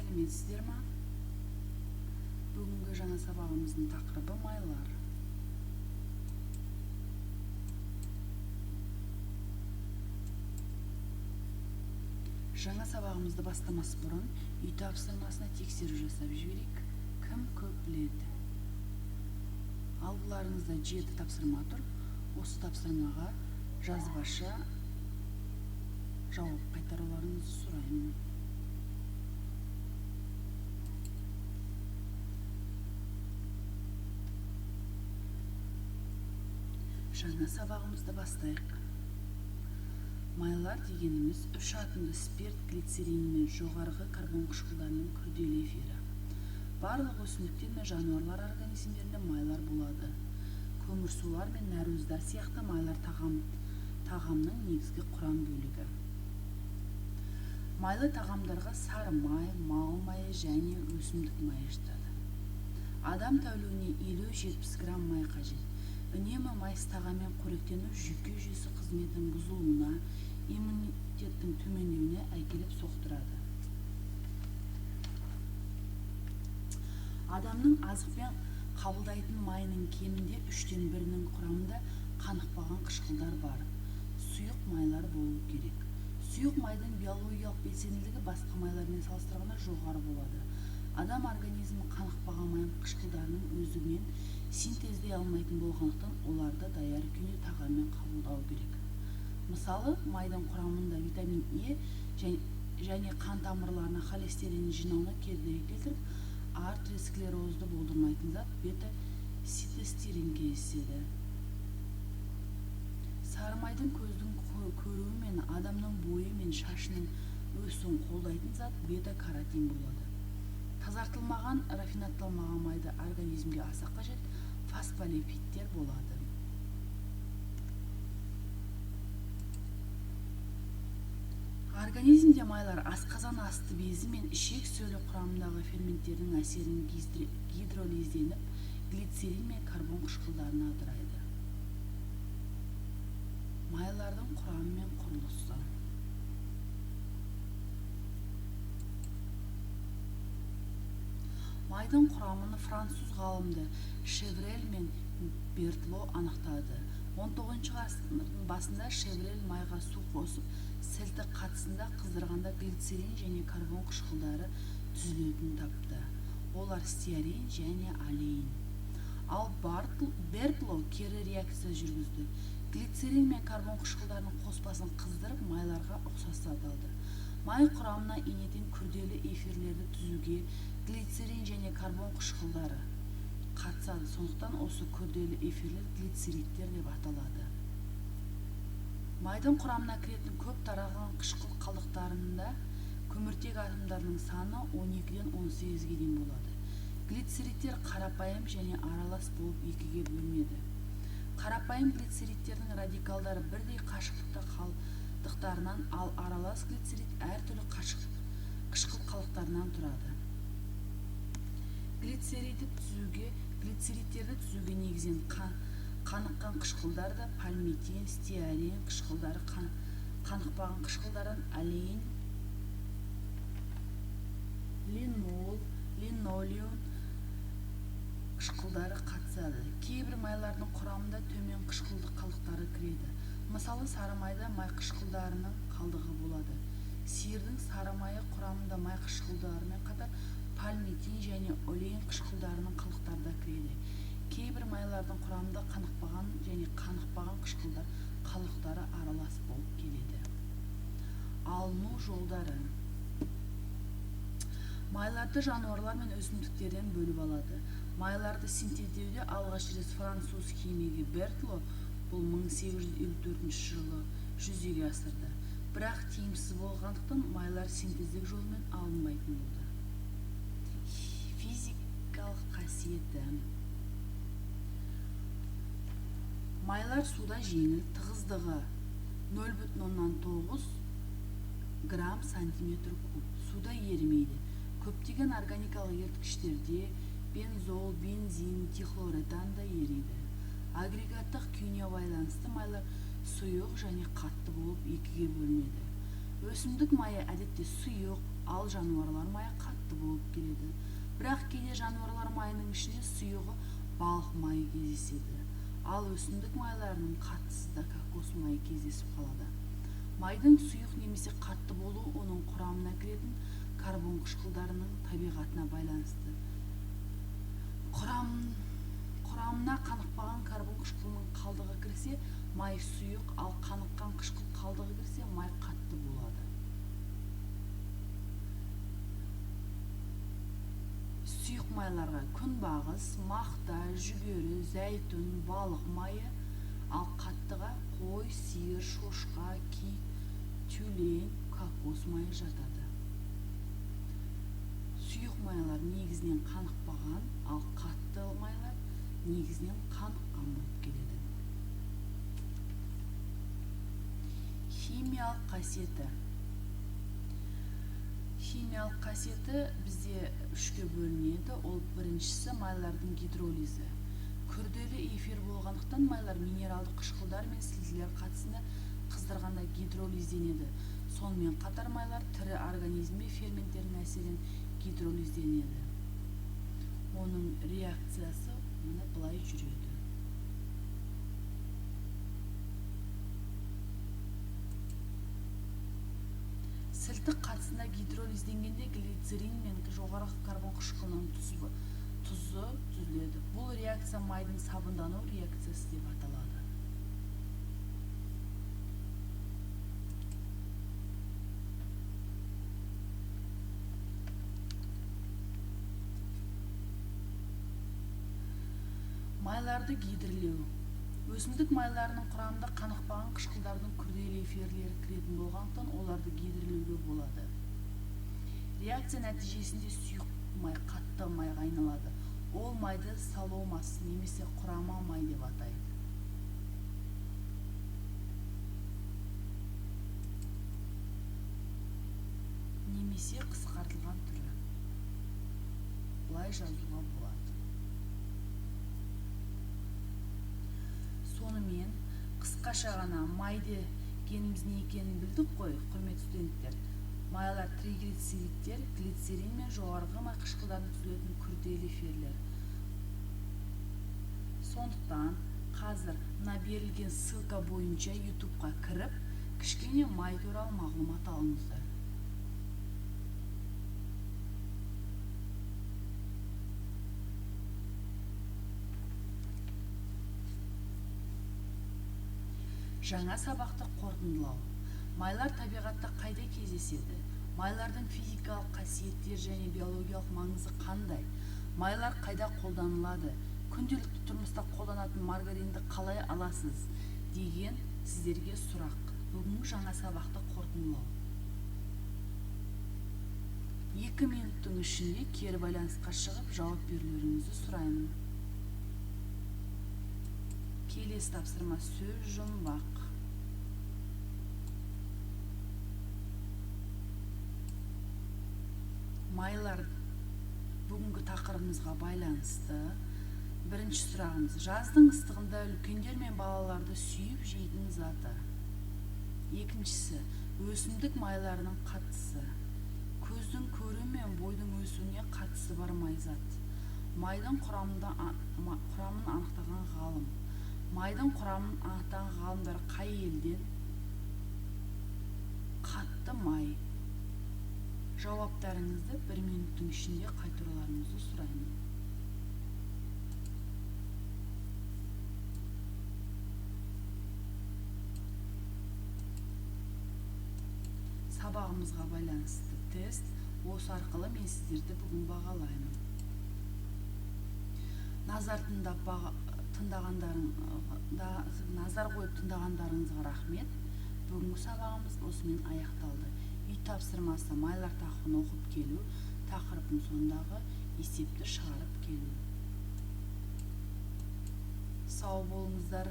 сәлеметсіздер ма? Бүгінгі жаңа сабағымыздың тақырыбы майлар. Жаңа сабағымызды бастамас бұрын үй тапсырмасына тексеру жасап жіберейік. Кім көп біледі? Алғыларыңызда 7 тапсырма тұр. Осы тапсырмаға жазбаша жауап қайтаруларыңызды сұраймын. Жаңа сабағымызды бастайық. Майлар дегеніміз үш атомды спирт, глицерин мен жоғарғы карбон қышқылдарының күрделі эфирі. Барлық өсімдіктер мен жануарлар организмдерінде майлар болады. Көмірсулар мен нәруыздар сияқты майлар тағамның негізгі құрам бөлігі. Майлы тағамдарға сары май, мал майы және өсімдік майы жатады. Адам тәулігіне 50-70 грамм май қажет. Үнемі майсыз тағаммен қоректену жүйке жүйесі қызметінің бұзылуына, иммунитеттің төмендеуіне әкеліп соқтырады. Адамның азықпен қабылдайтын майының кемінде 1/3 құрамында қанықпаған қышқылдар бар. Сұйық майлар болу керек. Сұйық майдың биологиялық белсенділігі басқа майлармен салыстырғанда жоғары болады. Адам организмі қанықпаған май қышқылдарының өздігінен синтездей алмайтын болғандықтан оларды даяр күйінде тағаммен қабылдау керек. Мысалы, майдың құрамында витамин Е және қан тамырларына холестерин жинауына кедергі келтіріп, артериосклерозды болдырмайтын зат бета-ситостирин кездеседі. Сары майдың көздің көруі мен адамның бойы мен шашының өсуін қолдайтын зат бета-каротин болады. Тазартылмаған, рафинатталмаған майды организмге аса қажет фосфолипидтер болады. Организмде майлар асқазан асты безі мен ішек сөлі құрамындағы ферменттердің әсерін гидролизденіп, глицерин мен карбон қышқылдарына ыдырайды. Майлардың құрамы мен құрылысы. Майдың құрамын француз ғалымды Шеврель мен Бертло анықтады. 19 ғасырдың басында Шеврель майға су қосып, сілті қатысында қыздырғанда глицерин және карбон қышқылдары түзілетінін тапты. Олар стеарин және алейн. Ал Бертло кері реакция жүргізді. Глицерин мен карбон қышқылдарының қоспасын қыздырып, майларға ұқсас зат алды. Май құрамына енетін күрделі эфирлерді түзуге глицерин және карбон қышқылдары қатысады. Сондықтан осы күрделі эфирлер глицериттер деп аталады. Майдың құрамына кіретін көп таралған қышқыл қалдықтарында көміртек атомдарының саны 12-ден 18-ге дейін болады. Глицериттер қарапайым және аралас болып екіге бөлінеді. Қарапайым глицериттердің радикалдары бірдей қашықтықта қалдықтарынан, ал аралас глицерит әртүрлі қышқыл қалдықтарынан тұрады. Глицериттерді түзуге негізінен қаныққан қышқылдар да пальмитин, стеарин қышқылдары, қанықпаған қышқылдардан алейн, линол, линолеум қышқылдары қатысады. Кейбір майлардың құрамында төмен қышқылды қалдықтары кіреді. Мысалы, сары майда май қышқылдарының қалдығы болады. Сиырдың сары майы құрамында май қышқылдарымен қатар пальмитин және олейн қышқылдарының қалдықтары да кіреді. Кейбір майлардың құрамында қанықпаған және қанықпаған қышқылдар қалдықтары аралас болып келеді. Алыну жолдары. Майларды жануарлар мен өсімдіктерден бөліп алады. Майларды синтездеуде алғаш рет француз химигі Бертло бұл 1854 жылы жүзеге асырды. Бірақ тиімсіз болғандықтан майлар синтездік жолмен алынбайтын болды. Физикалық қасиеті. Майлар суда жеңіл, тығыздығы 0,9 грамм сантиметр куб. Суда ерімейді. Көптеген органикалық еріткіштерде бензол, бензин, дихлоретан да ериді. Агрегаттық күйіне байланысты майлар сұйық және қатты болып екіге бөлінеді. Өсімдік майы әдетте сұйық, ал жануарлар майы қатты болып келеді. Бірақ кейде жануарлар майының ішінде сұйығы балық майы кездеседі. Ал өсімдік майларының қаттысы да кокос майы кездесіп қалады. Майдың сұйық немесе қатты болуы оның құрамына кіретін карбон қышқылдарының табиғатына байланысты. Құрамына қанықпаған карбон қышқылының қалдығы кірсе, май сұйық, ал қаныққан қышқыл қалдығы кірсе, май қатты болады. Сұйық майларға күнбағыс, мақта, жүгері, зәйтүн, балық майы, ал қаттыға қой, сиыр, шошқа, кит, тюлень, кокос майы жатады. Сұйық майлар негізінен қанықпаған, ал қатты майлар негізінен қаныққан болып келеді. Химиялық қасиеті. Химиялық қасиеті бізде үшке бөлінеді. Ол біріншісі майлардың гидролизі. Күрделі эфир болғандықтан майлар минералды қышқылдар мен сілтілер қатысында қыздырғанда гидролизденеді. Сонымен қатар майлар тірі организмге ферменттердің әсерінен гидролизденеді. Оның реакциясы мына былай жүреді. Сілтік қатысында гидролизденгенде глицерин мен жоғарғы карбон қышқылының тұзы түзіледі. Бұл реакция майдың сабындану реакциясы деп аталады. Майларды гидрлеу. Өсімдік майларының құрамында қанықпаған қышқылдардың күрделі эфирлері кіретін болғандықтан оларды гидрлеуге болады. Реакция нәтижесінде сұйық май қатты майға айналады. Ол майды соломас немесе құрама май деп атайды. Немесе қысқартылған түрі. Бұлай жазуға болады. Сонымен қысқаша ғана майды дегеніміз не екенін білдік қой, құрметті студенттер. Майлар триглицериттер, глицерин мен жоғарғы май қышқылдарынан түзілетін күрделі эфирлер. Сондықтан қазір мына берілген ссылка бойынша YouTube-ға кіріп, кішкене май туралы мағлұмат алыңыздар. Жаңа сабақты қорытындылау. Майлар табиғатта қайда кездеседі? Майлардың физикалық қасиеттері және биологиялық маңызы қандай? Майлар қайда қолданылады? Күнделікті тұрмыста қолданатын маргаринді қалай аласыз? Деген сіздерге сұрақ. Бүгінгі жаңа сабақты қорытындылау. 2 минуттың ішінде кері байланысқа шығып жауап берулеріңізді сұраймын. Келесі тапсырма сөз жұмбақ. Майлар бүгінгі тақырыбымызға байланысты. Бірінші сұрағымыз: жаздың ыстығында үлкендер мен балаларды сүйіп жейтін заты. Екіншісі: өсімдік майларының қатысы. Көздің көру мен бойдың өсуіне қатысы бар май зат. Майдың құрамын анықтаған ғалым. Майдың құрамын анықтаған ғалымдар қай елден? Қатты май. Жауаптарыңызды 1 минуттың ішінде қайтаруларыңызды сұраймын. Сабағымызға байланысты тест. Осы арқылы мен сіздерді бүгін бағалаймын. Назар қойып тыңдағандарыңызға рахмет. Бүгінгі сабағымыз осымен аяқталды. Үй тапсырмасы: майлар тақырыбын оқып келу, тақырыптың соңындағы есепті шығарып келу. Сау болыңыздар.